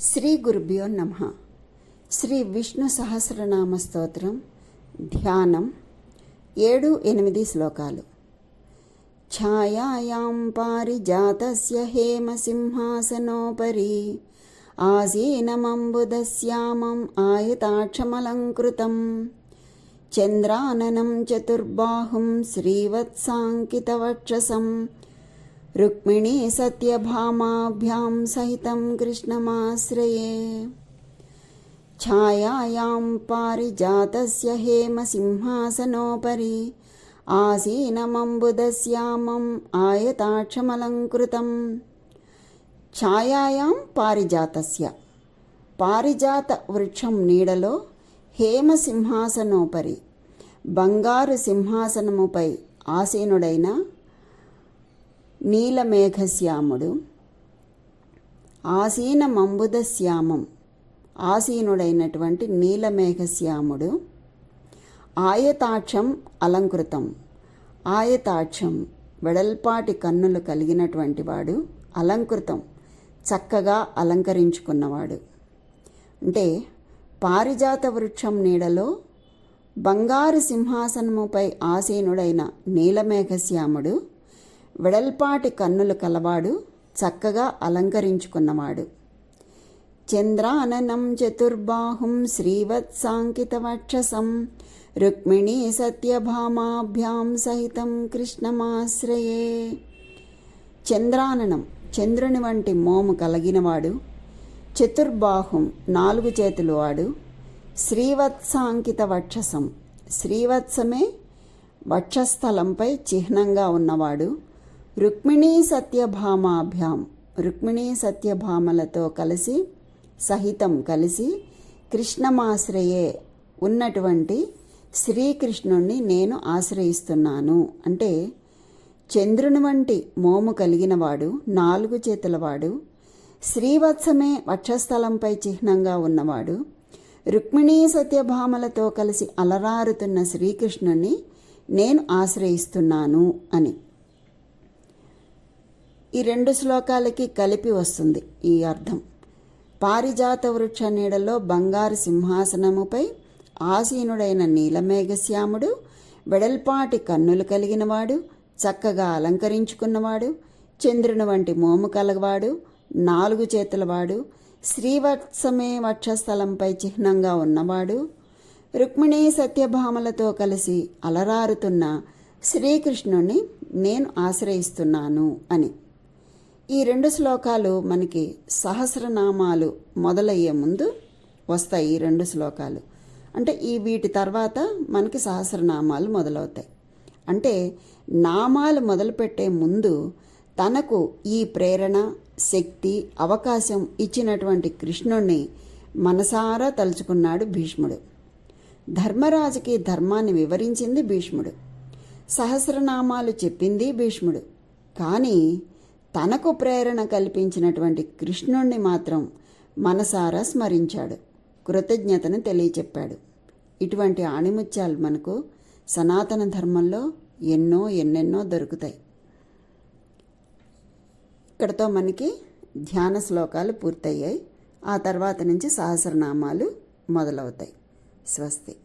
శ్రీ గురుభ్యో నమః. శ్రీ విష్ణు సహస్రనామ స్తోత్రం ధ్యానం 7-8 శ్లోకాలు. ఛాయాయాం పారిజాతస్య హేమసింహాసనోపరి ఆసీనమంబుదశ్యామం ఆయతాక్షమలంకృతం చంద్రాననం చతుర్బాహుం శ్రీవత్సాంకితవక్షసం రుక్మిణీ సత్యభామాభ్యాం సహితం కృష్ణమాశ్రయే. ఛాయాయాం పారిజాతస్య హేమసింహాసనోపరి ఆసీనమంబుదశ్యామం ఆయతాక్షమలంకృతం. ఛాయాయాం పారిజాతస్య, పారిజాత వృక్షం నీడలో, హేమసింహాసనోపరి, బంగారు సింహాసనముపై ఆసీనుడైన నీలమేఘశ్యాముడు, ఆసీనమంబుదశ్యామం, ఆసీనుడైనటువంటి నీలమేఘశ్యాముడు, ఆయతాక్షం అలంకృతం, ఆయతాక్షం వెడల్పాటి కన్నులు కలిగినటువంటి వాడు, అలంకృతం చక్కగా అలంకరించుకున్నవాడు. అంటే పారిజాత వృక్షం నీడలో బంగారు సింహాసనముపై ఆసీనుడైన నీలమేఘశ్యాముడు వెడల్పాటి కన్నులు కలవాడు, చక్కగా అలంకరించుకున్నవాడు. చంద్రాననం చతుర్బాహుం శ్రీవత్సాంకితవక్షసం రుక్మిణీ సత్యభామాభ్యాం సహితం కృష్ణమాశ్రయే. చంద్రాననం, చంద్రుని వంటి మోము కలిగినవాడు. చతుర్బాహుం, 4 చేతులు వాడు. శ్రీవత్సాంకిత వక్షసం, శ్రీవత్సమే వక్షస్థలంపై చిహ్నంగా ఉన్నవాడు. రుక్మిణీ సత్యభామాభ్యాం, రుక్మిణీ సత్యభామలతో కలిసి, సహితం కలిసి, కృష్ణమాశ్రయే ఉన్నటువంటి శ్రీకృష్ణుణ్ణి నేను ఆశ్రయిస్తున్నాను. అంటే చంద్రుని వంటి మోము కలిగినవాడు, 4 చేతులవాడు, శ్రీవత్సమే వక్షస్థలంపై చిహ్నంగా ఉన్నవాడు, రుక్మిణీ సత్యభామలతో కలిసి అలరారుతున్న శ్రీకృష్ణుణ్ణి నేను ఆశ్రయిస్తున్నాను అని. ఈ 2 శ్లోకాలకి కలిపి వస్తుంది ఈ అర్థం. పారిజాత వృక్ష నీడలో బంగారు సింహాసనముపై ఆసీనుడైన నీలమేఘశ్యాముడు, వెడల్పాటి కన్నులు కలిగినవాడు, చక్కగా అలంకరించుకున్నవాడు, చంద్రుని వంటి మోము కలవాడు, 4 చేతులవాడు, శ్రీవత్సమే వక్షస్థలంపై చిహ్నంగా ఉన్నవాడు, రుక్మిణీ సత్యభామలతో కలిసి అలరారుతున్న శ్రీకృష్ణుణ్ణి నేను ఆశ్రయిస్తున్నాను అని. ఈ 2 శ్లోకాలు మనకి సహస్రనామాలు మొదలయ్యే ముందు వస్తాయి. ఈ 2 శ్లోకాలు అంటే వీటి తర్వాత మనకి సహస్రనామాలు మొదలవుతాయి. అంటే నామాలు మొదలుపెట్టే ముందు తనకు ఈ ప్రేరణ, శక్తి, అవకాశం ఇచ్చినటువంటి కృష్ణుణ్ణి మనసారా తలుచుకున్నాడు భీష్ముడు. ధర్మరాజుకి ధర్మాన్ని వివరించింది భీష్ముడు, సహస్రనామాలు చెప్పింది భీష్ముడు. కానీ తనకు ప్రేరణ కల్పించినటువంటి కృష్ణుణ్ణి మాత్రం మనసారా స్మరించాడు, కృతజ్ఞతను తెలియచెప్పాడు. ఇటువంటి ఆణిముత్యాలు మనకు సనాతన ధర్మంలో ఎన్నెన్నో దొరుకుతాయి. ఇక్కడతో మనకి ధ్యాన శ్లోకాలు పూర్తయ్యాయి. ఆ తర్వాత నుంచి సహస్రనామాలు మొదలవుతాయి. స్వస్తి.